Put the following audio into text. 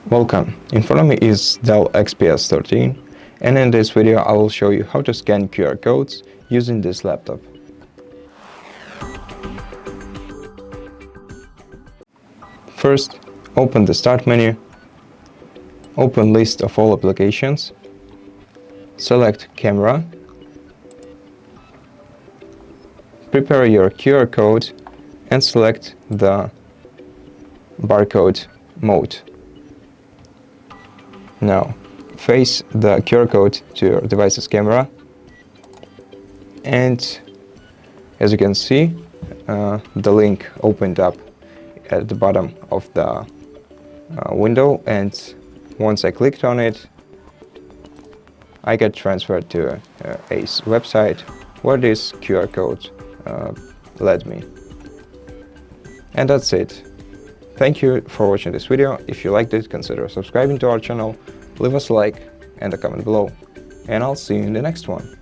Welcome, in front of me is DELL XPS 13, and in this video I will show you how to scan QR codes using this laptop. First, open the Start menu, open List of all applications, select Camera, prepare your QR code and select the barcode mode. Now, face the QR code to your device's camera, and as you can see, the link opened up at the bottom of the window, and once I clicked on it, I get transferred to a website where this QR code led me. And that's it. Thank you for watching this video. If you liked it, consider subscribing to our channel, leave us a like and a comment below, and I'll see you in the next one.